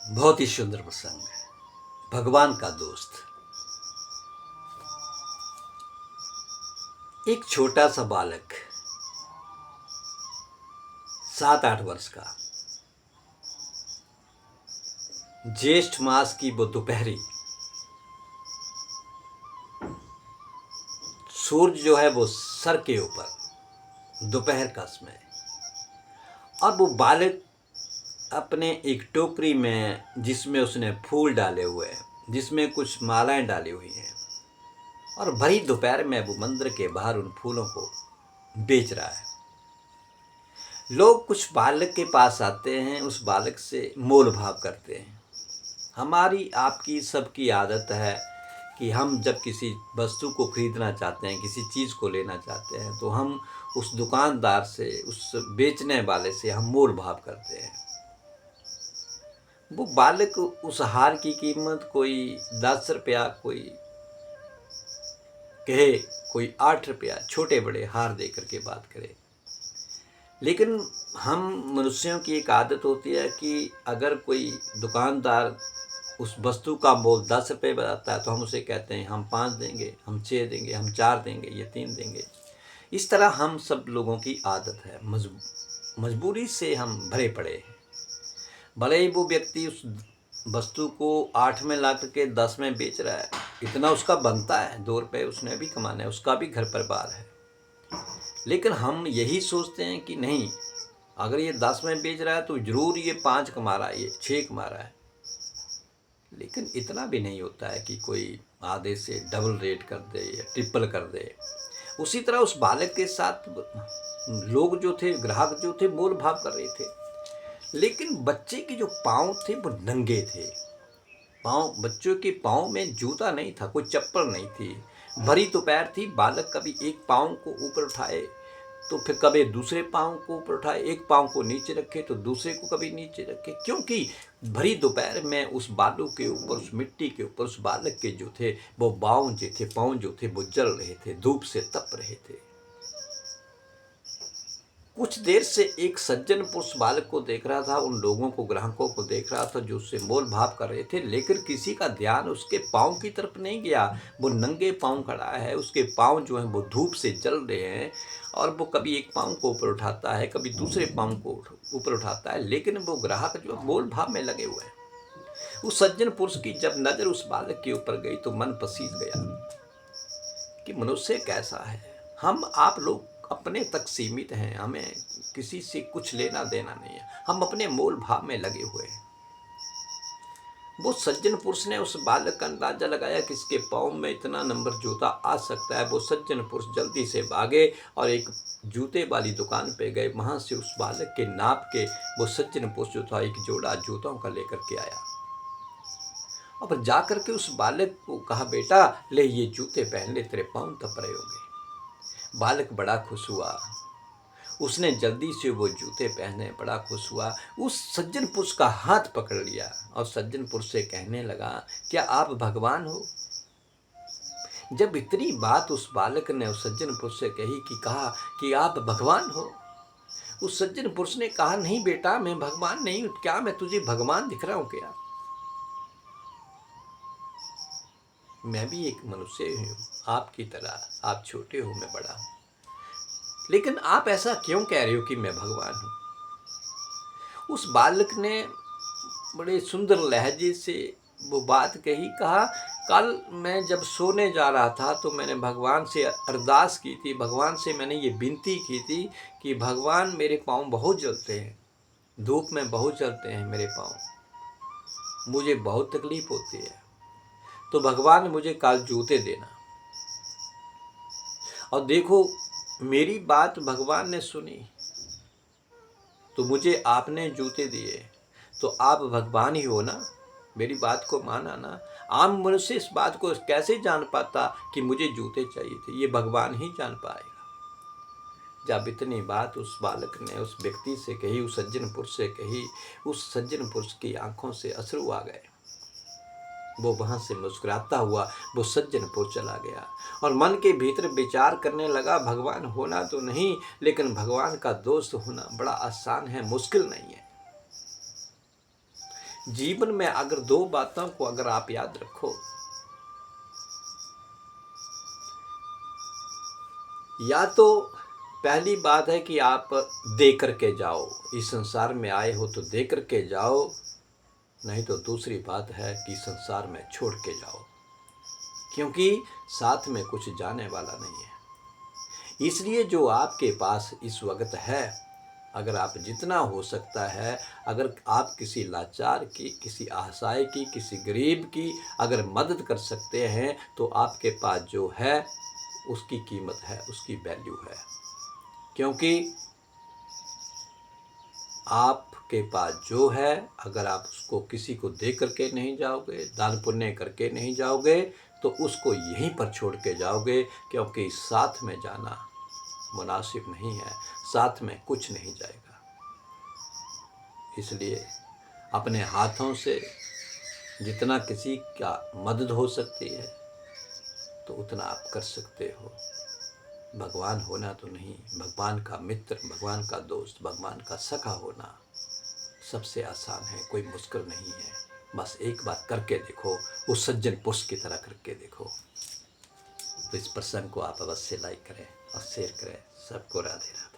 बहुत ही सुंदर प्रसंग है। भगवान का दोस्त। एक छोटा सा बालक 7-8 वर्ष का, ज्येष्ठ मास की वो दोपहरी, सूरज जो है वो सर के ऊपर, दोपहर का समय, और वो बालक अपने एक टोकरी में, जिसमें उसने फूल डाले हुए हैं, जिसमें कुछ मालाएं डाली हुई हैं, और भरी दोपहर में वो मंदिर के बाहर उन फूलों को बेच रहा है। लोग कुछ बालक के पास आते हैं, उस बालक से मोल भाव करते हैं। हमारी आपकी सबकी आदत है कि हम जब किसी वस्तु को खरीदना चाहते हैं, किसी चीज़ को लेना चाहते हैं, तो हम उस दुकानदार से, उस बेचने वाले से हम मोल भाव करते हैं। वो बालक उस हार की कीमत कोई 10 रुपया, कोई कहे कोई 8 रुपया, छोटे बड़े हार दे करके बात करे। लेकिन हम मनुष्यों की एक आदत होती है कि अगर कोई दुकानदार उस वस्तु का मोल 10 रुपये बताता है तो हम उसे कहते हैं हम 5 देंगे, हम 6 देंगे, हम 4 देंगे, ये 3 देंगे। इस तरह हम सब लोगों की आदत है, मजबूरी से हम भरे पड़े हैं। भले ही वो व्यक्ति उस वस्तु को 8 में ला करके 10 में बेच रहा है, इतना उसका बनता है, 2 रुपये उसने भी कमाना है, उसका भी घर परिवार है। लेकिन हम यही सोचते हैं कि नहीं, अगर ये 10 में बेच रहा है तो ज़रूर ये 5 कमा रहा है, ये 6 कमा रहा है। लेकिन इतना भी नहीं होता है कि कोई आधे से डबल रेट कर दे या ट्रिपल कर दे। उसी तरह उस बालक के साथ लोग जो थे, ग्राहक जो थे, मोल भाव कर रहे थे। लेकिन बच्चे के जो पाँव थे वो नंगे थे। बच्चों के पाँव में जूता नहीं था, कोई चप्पल नहीं थी। भरी दोपहर थी, बालक कभी एक पाँव को ऊपर उठाए तो फिर कभी दूसरे पाँव को ऊपर उठाए, एक पाँव को नीचे रखे तो दूसरे को कभी नीचे रखे, क्योंकि भरी दोपहर में उस बालू के ऊपर, उस मिट्टी के ऊपर, उस बालक के जो थे वो पाँव जो थे वो जल रहे थे, धूप से तप रहे थे। कुछ देर से एक सज्जन पुरुष बालक को देख रहा था, उन लोगों को, ग्राहकों को देख रहा था जो उससे मोल भाव कर रहे थे, लेकिन किसी का ध्यान उसके पाँव की तरफ नहीं गया। वो नंगे पाँव खड़ा है, उसके पाँव जो हैं वो धूप से जल रहे हैं, और वो कभी एक पाँव को ऊपर उठाता है, कभी दूसरे पाँव को ऊपर उठाता है, लेकिन वो ग्राहक जो मोल भाव में लगे हुए हैं। उस सज्जन पुरुष की जब नज़र उस बालक के ऊपर गई तो मन पसीज गया कि मनुष्य कैसा है। हम आप लोग अपने तक सीमित हैं, हमें किसी से कुछ लेना देना नहीं है, हम अपने मोल भाव में लगे हुए हैं। वो सज्जन पुरुष ने उस बालक का अंदाजा लगाया कि इसके पाँव में इतना नंबर जूता आ सकता है। वो सज्जन पुरुष जल्दी से भागे और एक जूते वाली दुकान पे गए। वहां से उस बालक के नाप के वो सज्जन पुरुष जो था एक जोड़ा जूतों का लेकर के आया, और जाकर के उस बालक को कहा, बेटा ले ये जूते पहन ले, तेरे पाँव तप रहे होंगे। बालक बड़ा खुश हुआ, उसने जल्दी से वो जूते पहने, बड़ा खुश हुआ। उस सज्जन पुरुष का हाथ पकड़ लिया और सज्जन पुरुष से कहने लगा, क्या आप भगवान हो? जब इतनी बात उस बालक ने उस सज्जन पुरुष से कहा कि आप भगवान हो, उस सज्जन पुरुष ने कहा, नहीं बेटा, मैं भगवान नहीं हूं। क्या मैं तुझे भगवान दिख रहा हूं क्या? मैं भी एक मनुष्य हूँ, आपकी तरह। आप छोटे हो, मैं बड़ा हूँ। लेकिन आप ऐसा क्यों कह रहे हो कि मैं भगवान हूँ? उस बालक ने बड़े सुंदर लहजे से वो बात कहा, कल मैं जब सोने जा रहा था तो मैंने भगवान से अरदास की थी, भगवान से मैंने ये विनती की थी कि भगवान मेरे पाँव बहुत जलते हैं, धूप में बहुत जलते हैं मेरे पाँव, मुझे बहुत तकलीफ होती है, तो भगवान मुझे कल जूते देना। और देखो, मेरी बात भगवान ने सुनी तो मुझे आपने जूते दिए, तो आप भगवान ही हो ना, मेरी बात को माना ना। आम मनुष्य इस बात को कैसे जान पाता कि मुझे जूते चाहिए थे? ये भगवान ही जान पाएगा। जब इतनी बात उस बालक ने उस व्यक्ति से कही, उस सज्जन पुरुष से कही, उस सज्जन पुरुष की आंखों से अश्रु आ गए। वो वहां से मुस्कुराता हुआ वो सज्जन पुरुष चला गया और मन के भीतर विचार करने लगा, भगवान होना तो नहीं, लेकिन भगवान का दोस्त होना बड़ा आसान है, मुश्किल नहीं है। जीवन में अगर दो बातों को अगर आप याद रखो, या तो पहली बात है कि आप दे करके जाओ, इस संसार में आए हो तो दे करके जाओ, नहीं तो दूसरी बात है कि संसार में छोड़ के जाओ, क्योंकि साथ में कुछ जाने वाला नहीं है। इसलिए जो आपके पास इस वक्त है, अगर आप जितना हो सकता है, अगर आप किसी लाचार की, किसी असहाय की, किसी गरीब की अगर मदद कर सकते हैं, तो आपके पास जो है उसकी कीमत है, उसकी वैल्यू है। क्योंकि आपके पास जो है, अगर आप उसको किसी को दे करके नहीं जाओगे, दान पुण्य करके नहीं जाओगे, तो उसको यहीं पर छोड़ के जाओगे, क्योंकि साथ में जाना मुनासिब नहीं है, साथ में कुछ नहीं जाएगा। इसलिए अपने हाथों से जितना किसी का मदद हो सकती है तो उतना आप कर सकते हो। भगवान होना तो नहीं, भगवान का मित्र, भगवान का दोस्त, भगवान का सखा होना सबसे आसान है, कोई मुश्किल नहीं है। बस एक बार करके देखो, उस सज्जन पुरुष की तरह करके देखो। तो इस प्रसंग को आप अवश्य लाइक करें और शेयर करें। सबको राधे राधे।